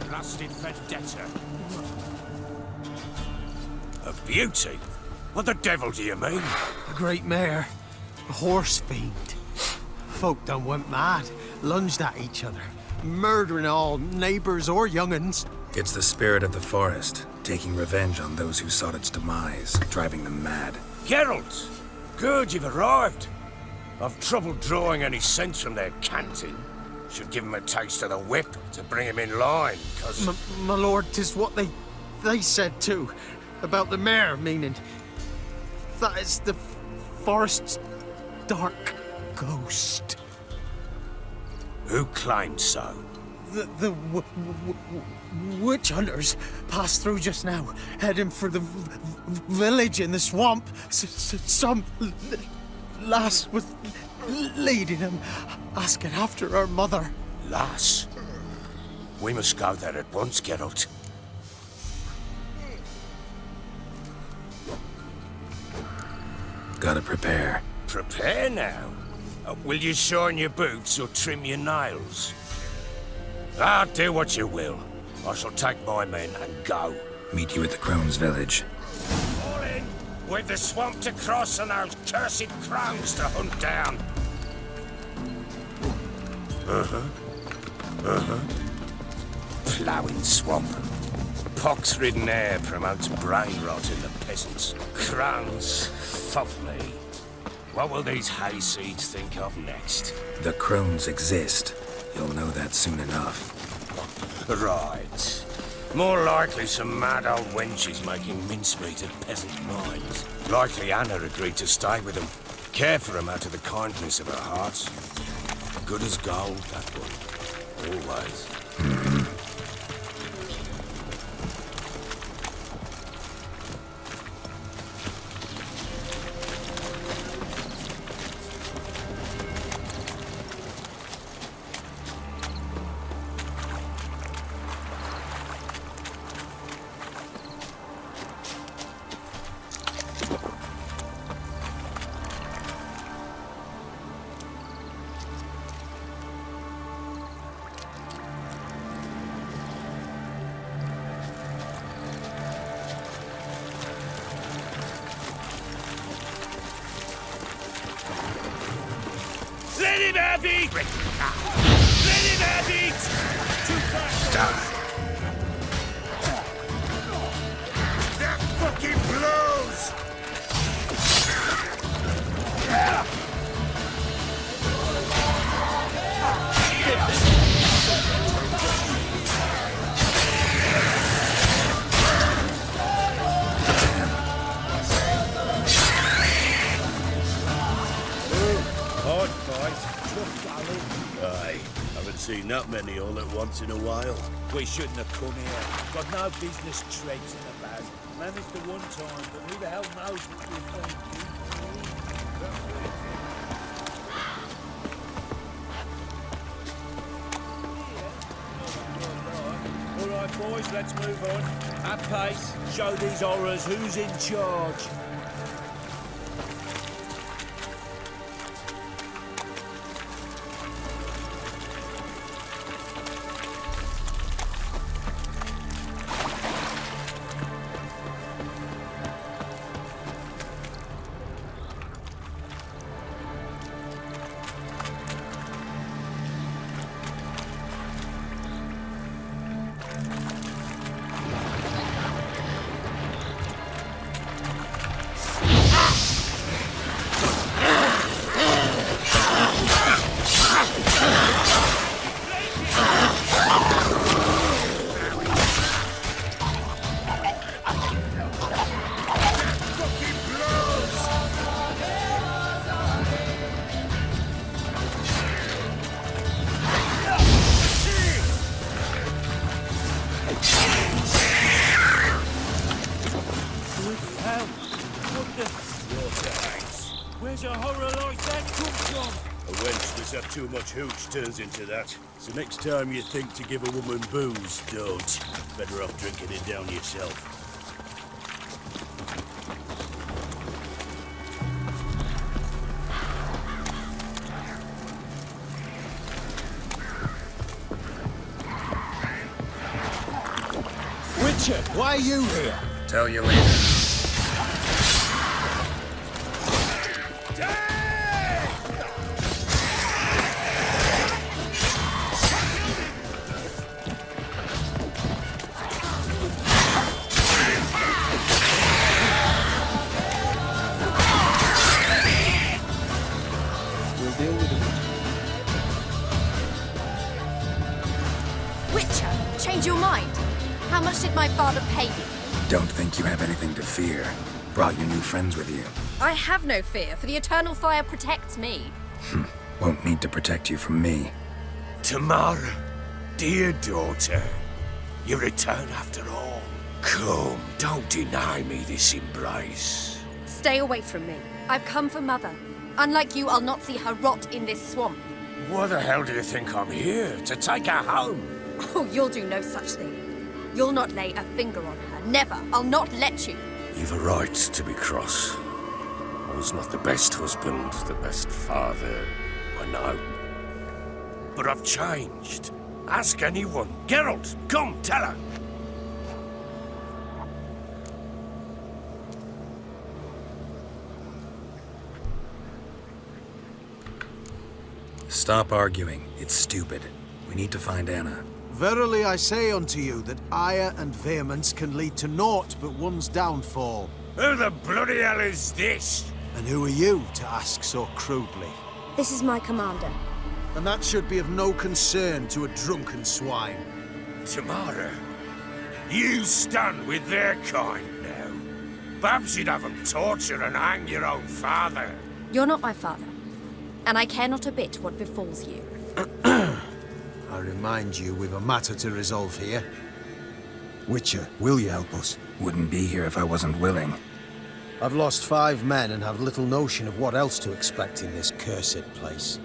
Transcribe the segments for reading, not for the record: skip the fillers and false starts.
blasted vendetta. A beauty? What the devil do you mean? A great mare. A horse fiend. Folk done went mad, lunged at each other, murdering all neighbours or young'uns. It's the spirit of the forest, taking revenge on those who sought its demise, driving them mad. Geralt! Good, you've arrived. I've trouble drawing any sense from their canting. Should give him a taste of the whip to bring him in line, cause... My lord, 'tis what they said too. About the mare, meaning... That is the forest's dark ghost. Who claimed so? The witch hunters passed through just now, heading for the village in the swamp. Some lass was leading them, asking after her mother. Lass? We must go there at once, Geralt. Gotta prepare. Prepare now? Will you shine your boots or trim your nails? Do what you will. I shall take my men and go. Meet you at the Crone's village. All in! We've the swamp to cross and those cursed crones to hunt down. Ploughing swamp. Pox-ridden air promotes brain rot in the peasants. Crones, fuck me. What will these hayseeds think of next? The Crones exist. You'll know that soon enough. Right. More likely some mad old wenches making mincemeat at peasant mines. Likely Anna agreed to stay with them. Care for them out of the kindness of her heart. Good as gold, that one. Always. Let him have it! Let him have it! Too fast! That fucking blows! Hard fight. Aye, haven't seen that many all at once in a while. We shouldn't have come here. Got no business traipsing about. Managed the one time, but who the hell knows what we're going to do. All right, boys, let's move on. At pace, show these horrors who's in charge. Where's a horror like that come from? A wench that's had too much hooch turns into that. So next time you think to give a woman booze, don't. Better off drinking it down yourself. Witcher, why are you here? Tell you later. We'll deal with it. Witcher, change your mind. How much did my father pay you? Don't think you have anything to fear. Brought your new friends with you. I have no fear, for the eternal fire protects me. Won't need to protect you from me. Tamara, dear daughter, you return after all. Come, don't deny me this embrace. Stay away from me. I've come for Mother. Unlike you, I'll not see her rot in this swamp. Why the hell do you think I'm here? To take her home? Oh, you'll do no such thing. You'll not lay a finger on her. Never. I'll not let you. You've a right to be cross. I was not the best husband, the best father, I know. But I've changed. Ask anyone. Geralt, come, tell her. Stop arguing. It's stupid. We need to find Anna. Verily I say unto you that ire and vehemence can lead to naught but one's downfall. Who the bloody hell is this? And who are you to ask so crudely? This is my commander. And that should be of no concern to a drunken swine. Tamara, you stand with their kind now. Perhaps you'd have them torture and hang your own father. You're not my father. And I care not a bit what befalls you. I remind you, we've a matter to resolve here. Witcher, will you help us? Wouldn't be here if I wasn't willing. I've lost 5 men and have little notion of what else to expect in this cursed place.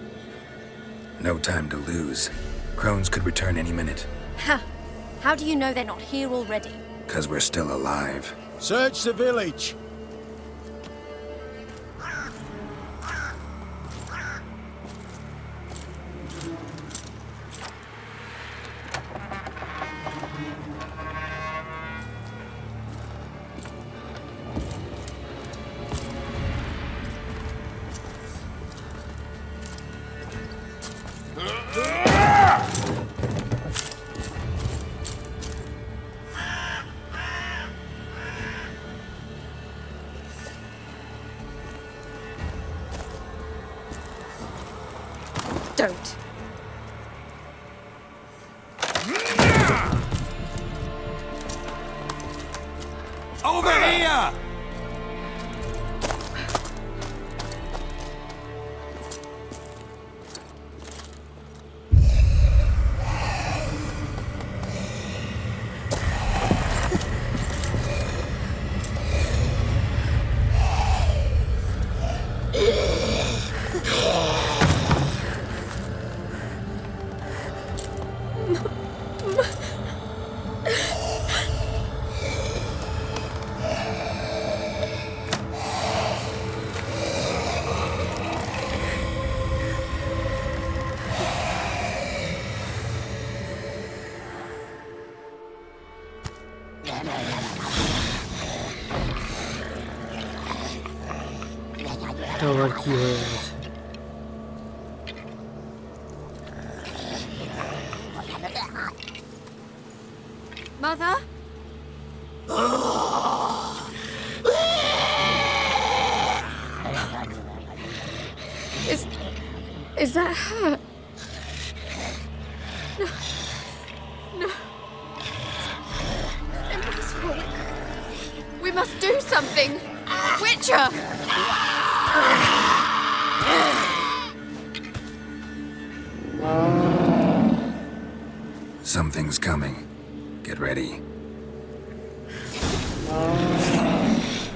No time to lose. Crones could return any minute. Ha! How do you know they're not here already? 'Cause we're still alive. Search the village! Don't. Over here! Mother? Is that her? No. No. Impossible. We must do something. Witcher! Something's coming. Get ready.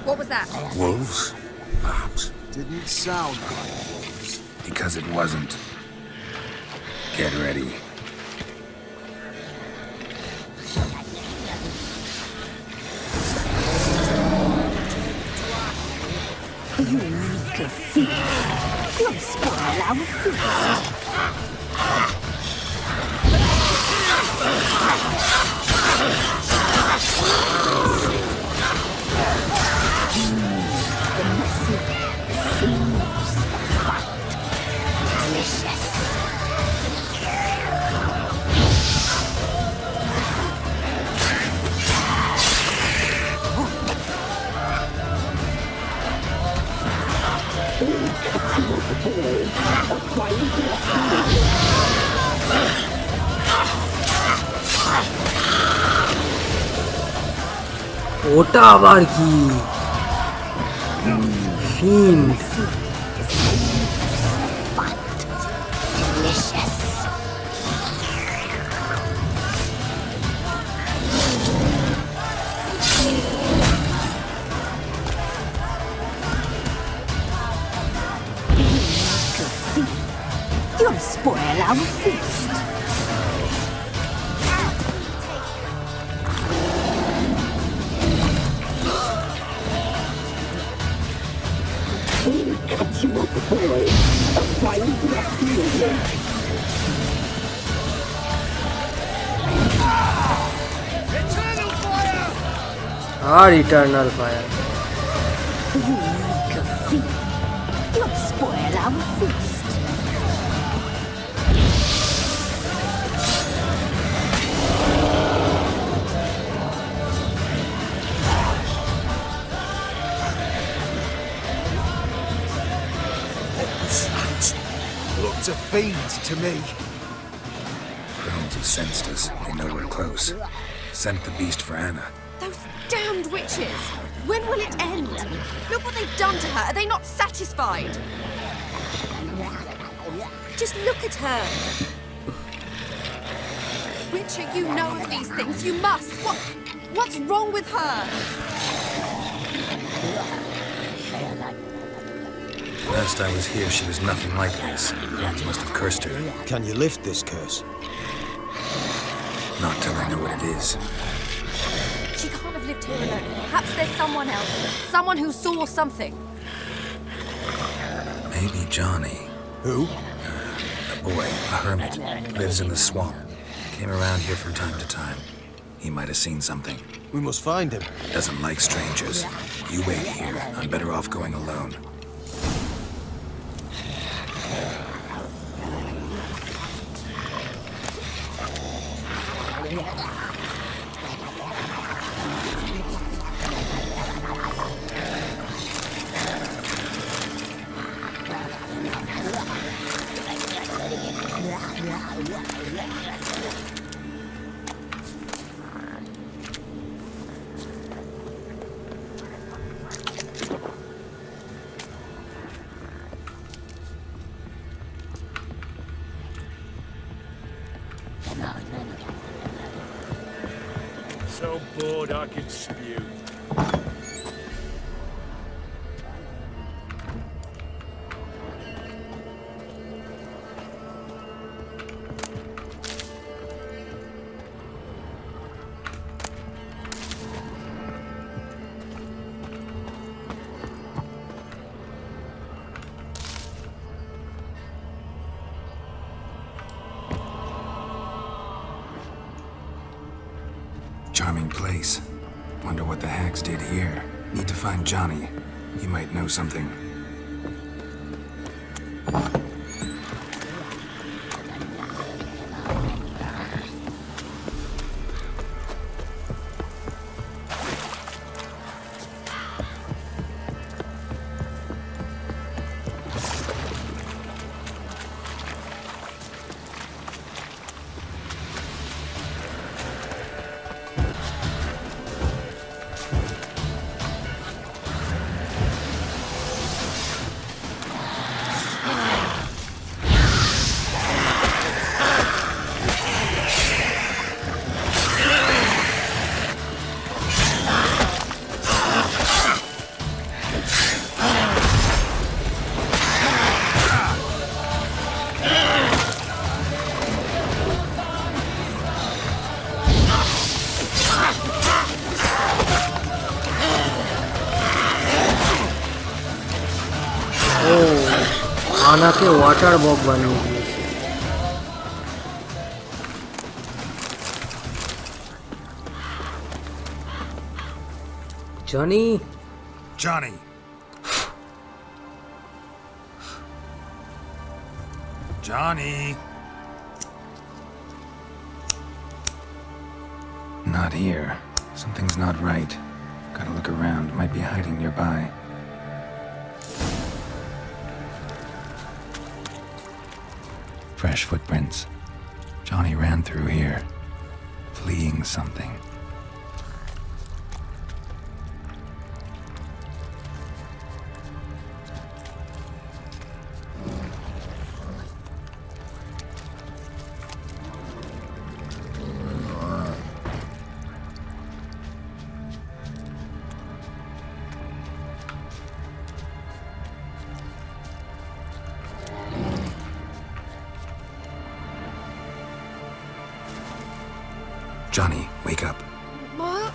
What was that? Wolves? Perhaps. Didn't sound like wolves. Because it wasn't. Get ready. You need to feed. You'll spoil our feast. ওটা আবার কি ফিন্স You'll spoil our feast. আর eternal fire You'll spoil our feast. Looked a fiend to me. Crones have sensed us. They know we're close. Sent the beast for Anna. Those damned witches! When will it end? Look what they've done to her. Are they not satisfied? Just look at her. Witcher, you know of these things. You must. What's wrong with her? Last I was here, she was nothing like this. Crones must have cursed her. Can you lift this curse? Not till I know what it is. She can't have lived here alone. Perhaps there's someone else. Someone who saw something. Maybe Johnny. Who? A boy, a hermit. Lives in the swamp. Came around here from time to time. He might have seen something. We must find him. Doesn't like strangers. You wait here. I'm better off going alone. So bored I could spew. Charming place. Wonder what the hags did here. Need to find Johnny. He might know something. আনাকে water bog বানিয়ে দিয়েছে। Johnny Johnny! Johnny! Not here. Something's not right. Gotta look around. Might be hiding nearby. Fresh footprints. Johnny ran through here, fleeing something. Johnny, wake up. What?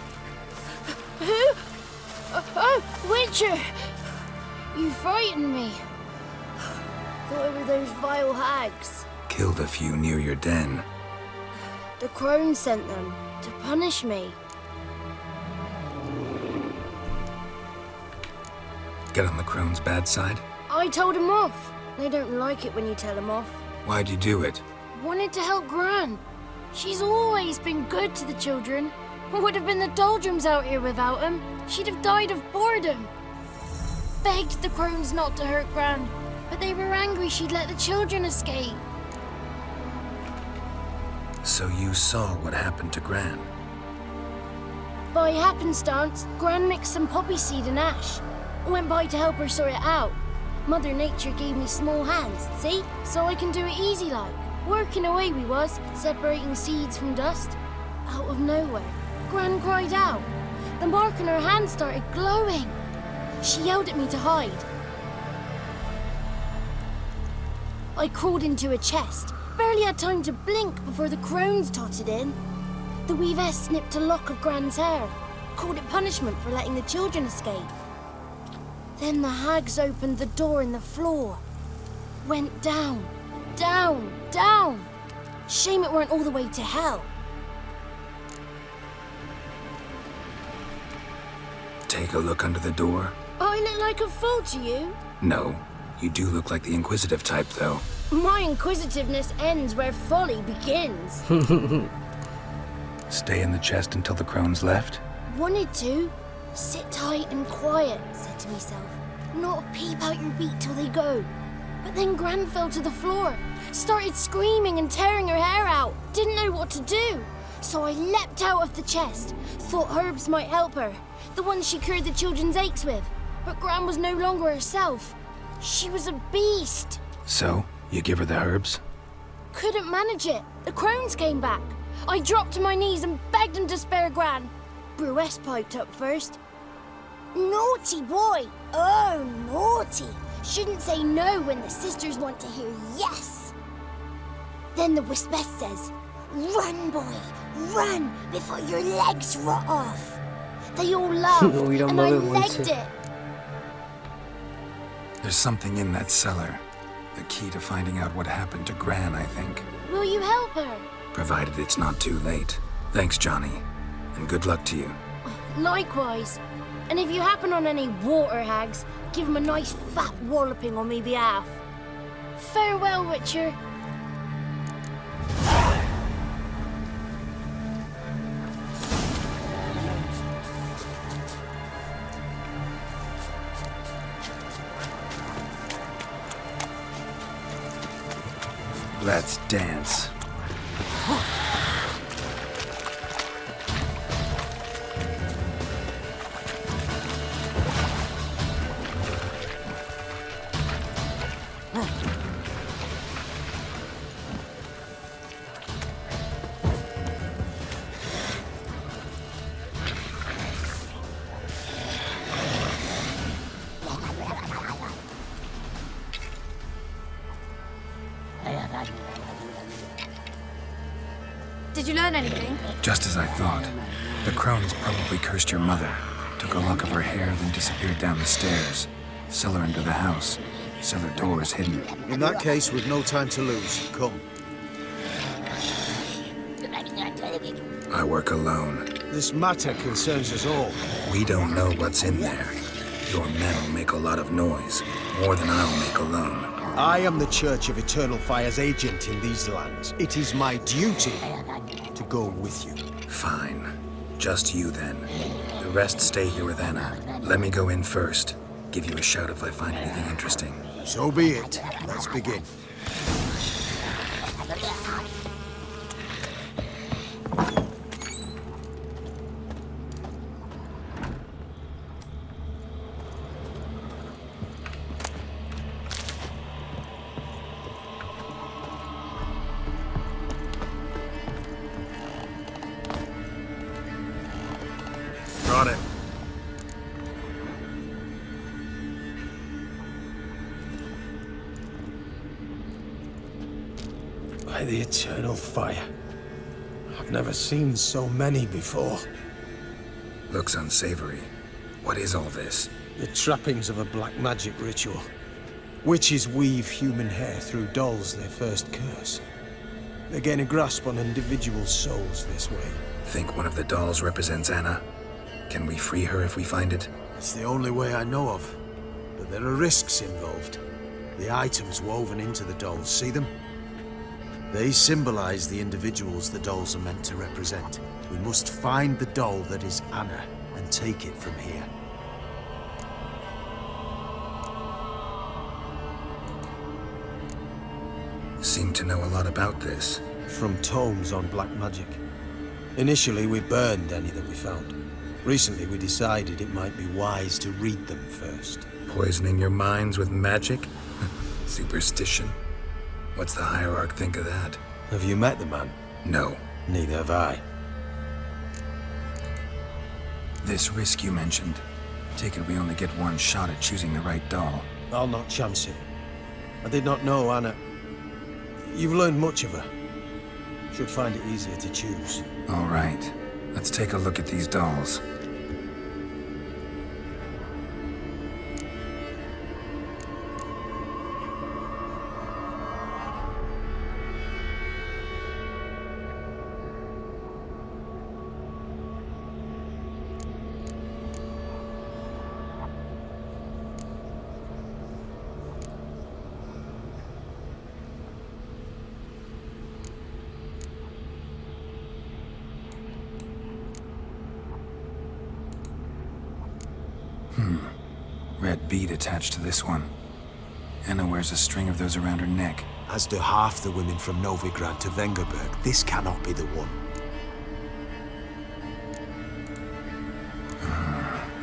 Who? Oh, Witcher! You frightened me. Thought it were those vile hags. Killed a few near your den. The crone sent them to punish me. Get on the crone's bad side? I told them off. They don't like it when you tell them off. Why'd you do it? Wanted to help Gran. She's always been good to the children. Would have been the doldrums out here without him. She'd have died of boredom. Begged the crones not to hurt Gran, but they were angry she'd let the children escape. So you saw what happened to Gran? By happenstance, Gran mixed some poppy seed and ash. Went by to help her sort it out. Mother Nature gave me small hands, see? So I can do it easy like. Working away we was, separating seeds from dust. Out of nowhere, Gran cried out. The mark on her hand started glowing. She yelled at me to hide. I crawled into a chest. Barely had time to blink before the crones totted in. The weavess snipped a lock of Gran's hair. Called it punishment for letting the children escape. Then the hags opened the door in the floor. Went down. Down, down. Shame it weren't all the way to hell. Take a look under the door? I look like a fool to you? No. You do look like the inquisitive type, though. My inquisitiveness ends where folly begins. Stay in the chest until the crones left? Wanted to. Sit tight and quiet, said to myself. Not peep out your beak till they go. But then Gran fell to the floor, started screaming and tearing her hair out. Didn't know what to do. So I leapt out of the chest. Thought herbs might help her, the ones she cured the children's aches with. But Gran was no longer herself. She was a beast. So, you give her the herbs? Couldn't manage it. The crones came back. I dropped to my knees and begged them to spare Gran. Brewess piped up first. Naughty boy. Oh, naughty. Shouldn't say no when the sisters want to hear yes. Then the Wispess says, run, boy, run before your legs rot off. They all laughed, and I legged it. There's something in that cellar. The key to finding out what happened to Gran, I think. Will you help her? Provided it's not too late. Thanks, Johnny. And good luck to you. Likewise. And if you happen on any water hags, give them a nice fat walloping on me behalf. Farewell, Witcher. Let's dance. Did you learn anything? Just as I thought. The crones probably cursed your mother, took a lock of her hair, then disappeared down the stairs. Cellar into the house. Cellar doors hidden. In that case, we've no time to lose. Come. I work alone. This matter concerns us all. We don't know what's in there. Your men will make a lot of noise. More than I'll make alone. I am the Church of Eternal Fire's agent in these lands. It is my duty to go with you. Fine. Just you then. The rest stay here with Anna. Let me go in first. Give you a shout if I find anything interesting. So be it. Let's begin. Got it. By the eternal fire. I've never seen so many before. Looks unsavory. What is all this? The trappings of a black magic ritual. Witches weave human hair through dolls their first curse. They gain a grasp on individual souls this way. Think one of the dolls represents Anna? Can we free her if we find it? It's the only way I know of. But there are risks involved. The items woven into the dolls, see them? They symbolize the individuals the dolls are meant to represent. We must find the doll that is Anna and take it from here. Seem to know a lot about this. From tomes on black magic. Initially, we burned any that we found. Recently, we decided it might be wise to read them first. Poisoning your minds with magic? Superstition? What's the hierarch think of that? Have you met the man? No. Neither have I. This risk you mentioned. Take it we only get one shot at choosing the right doll. I'll not chance it. I did not know Anna. You've learned much of her. Should find it easier to choose. All right. Let's take a look at these dolls. Red bead attached to this one. Anna wears a string of those around her neck. As do half the women from Novigrad to Vengerberg. This cannot be the one.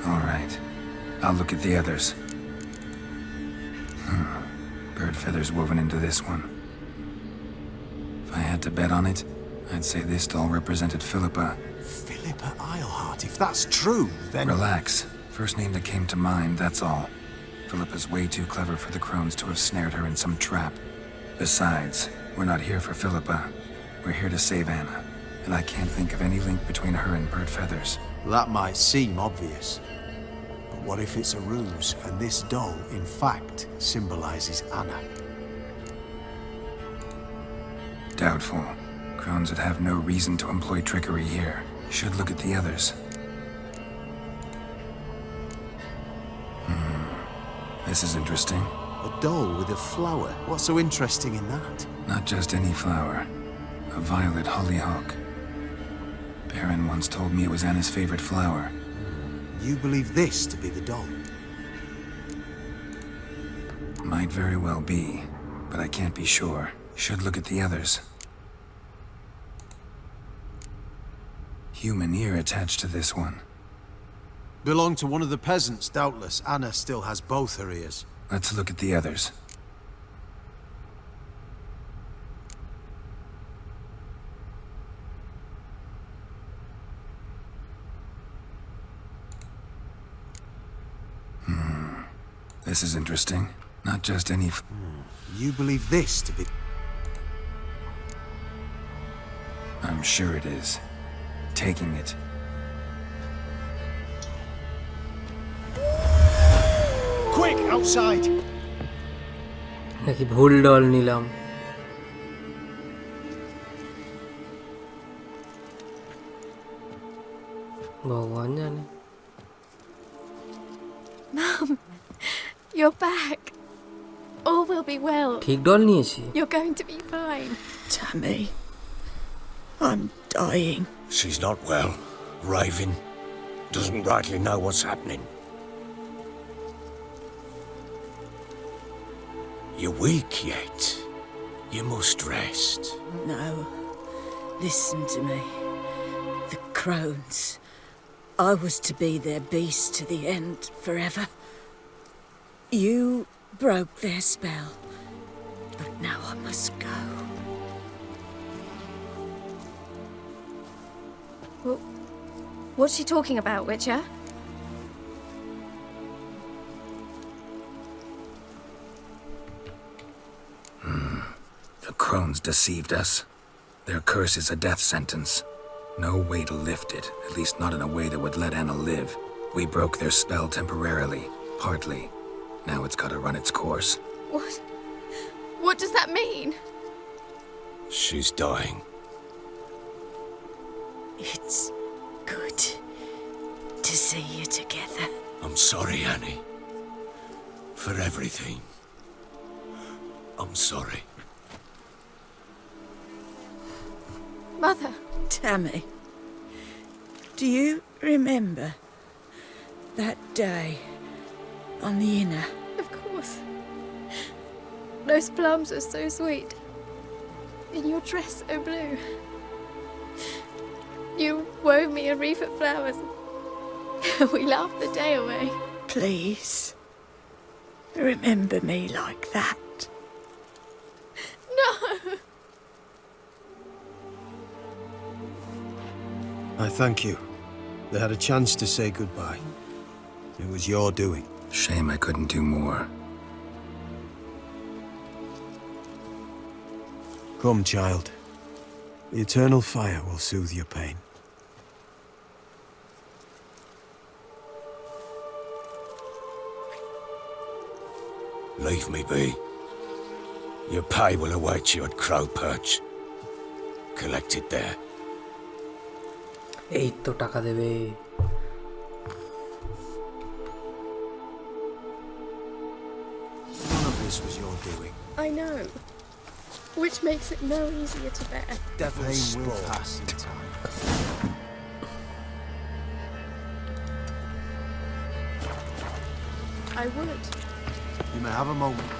All right. I'll look at the others. Bird feathers woven into this one. If I had to bet on it, I'd say this doll represented Philippa. Philippa Eilhart, if that's true, then... Relax. First name that came to mind, that's all. Philippa's way too clever for the crones to have snared her in some trap. Besides, we're not here for Philippa. We're here to save Anna. And I can't think of any link between her and bird feathers. That might seem obvious. But what if it's a ruse, and this doll, in fact, symbolizes Anna? Doubtful. Crones would have no reason to employ trickery here. Should look at the others. This is interesting. A doll with a flower? What's so interesting in that? Not just any flower. A violet hollyhock. Baron once told me it was Anna's favorite flower. You believe this to be the doll? Might very well be, but I can't be sure. Should look at the others. Human ear attached to this one. Belonged to one of the peasants, doubtless. Anna still has both her ears. Let's look at the others. This is interesting. Not just any... You believe this to be... I'm sure it is. Taking it. Quick, outside! নাকি ভুল doll নিলাম ভগবান জানে Mum, you're back. All will be well. ঠিক doll নিয়েছি You're going to be fine. Tammy, I'm dying. She's not well. Raving. Doesn't rightly know what's happening. You're weak yet. You must rest. No. Listen to me. The crones. I was to be their beast to the end, forever. You broke their spell. But now I must go. Well, what's she talking about, Witcher? The crones deceived us. Their curse is a death sentence. No way to lift it, at least not in a way that would let Anna live. We broke their spell temporarily, partly. Now it's gotta run its course. What? What does that mean? She's dying. It's good to see you together. I'm sorry, Annie. For everything. I'm sorry. Mother. Tammy, do you remember that day on the inner? Of course. Those plums are so sweet. And your dress so blue. You wove me a wreath of flowers. We laughed the day away. Please, remember me like that. No! I thank you. They had a chance to say goodbye. It was your doing. Shame I couldn't do more. Come, child. The eternal fire will soothe your pain. Leave me be. Your pay will await you at Crow Perch. Collect it there. এই তো টাকা দেবে None of this was your doing. I know. Which makes it no easier to bear. Devil's will pass in time. I would. You may have a moment.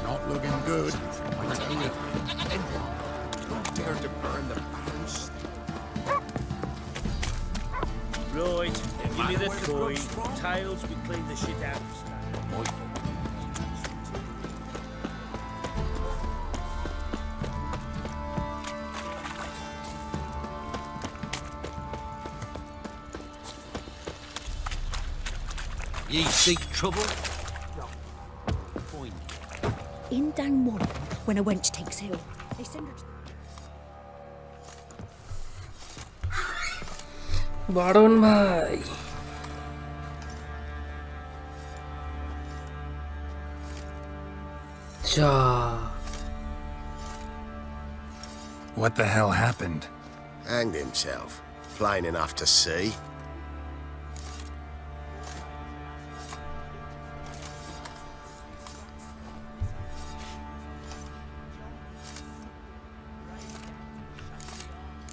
Not looking good. Don't dare to burn the barns. Right, give me the coin. Tails, we clean the shit out of stuff. Ye seek trouble? In down one, when a wench takes ill, they send her to... বারণ ভাই যা What the hell happened? Hanged himself. Plain enough to see.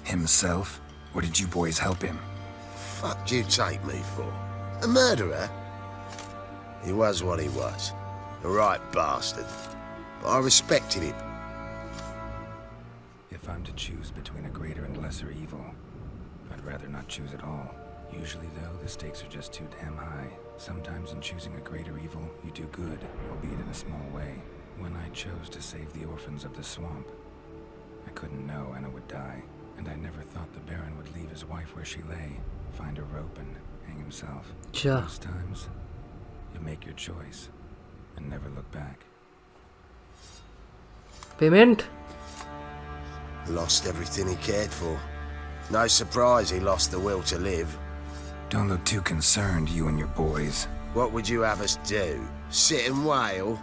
Himself? Or did you boys help him? Fuck do you take me for? A murderer? He was what he was. A right bastard. But I respected him. If I'm to choose between a greater and lesser evil, I'd rather not choose at all. Usually, though, the stakes are just too damn high. Sometimes in choosing a greater evil, you do good, albeit in a small way. When I chose to save the orphans of the swamp, I couldn't know Anna would die, and I never thought the Baron would leave his wife where she lay, find a rope and hang himself. Most times, you make your choice and never look back. Payment? Lost everything he cared for. No surprise he lost the will to live. Don't look too concerned, you and your boys. What would you have us do? Sit and wail?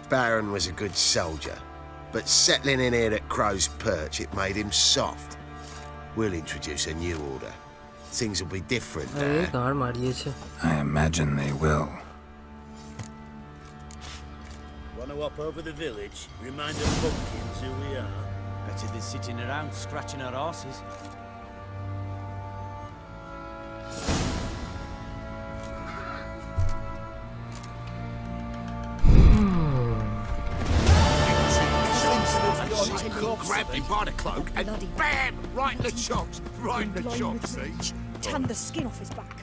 Baron was a good soldier, but settling in here at Crow's Perch, it made him soft. We'll introduce a new order. Things will be different now. I imagine they will. Want to hop over the village? Remind us pumpkins who we are. Better than sitting around scratching our asses. Grabbed him by the cloak and BAM! Right in the chops! Right in the chops, see? Tanned the skin off his back.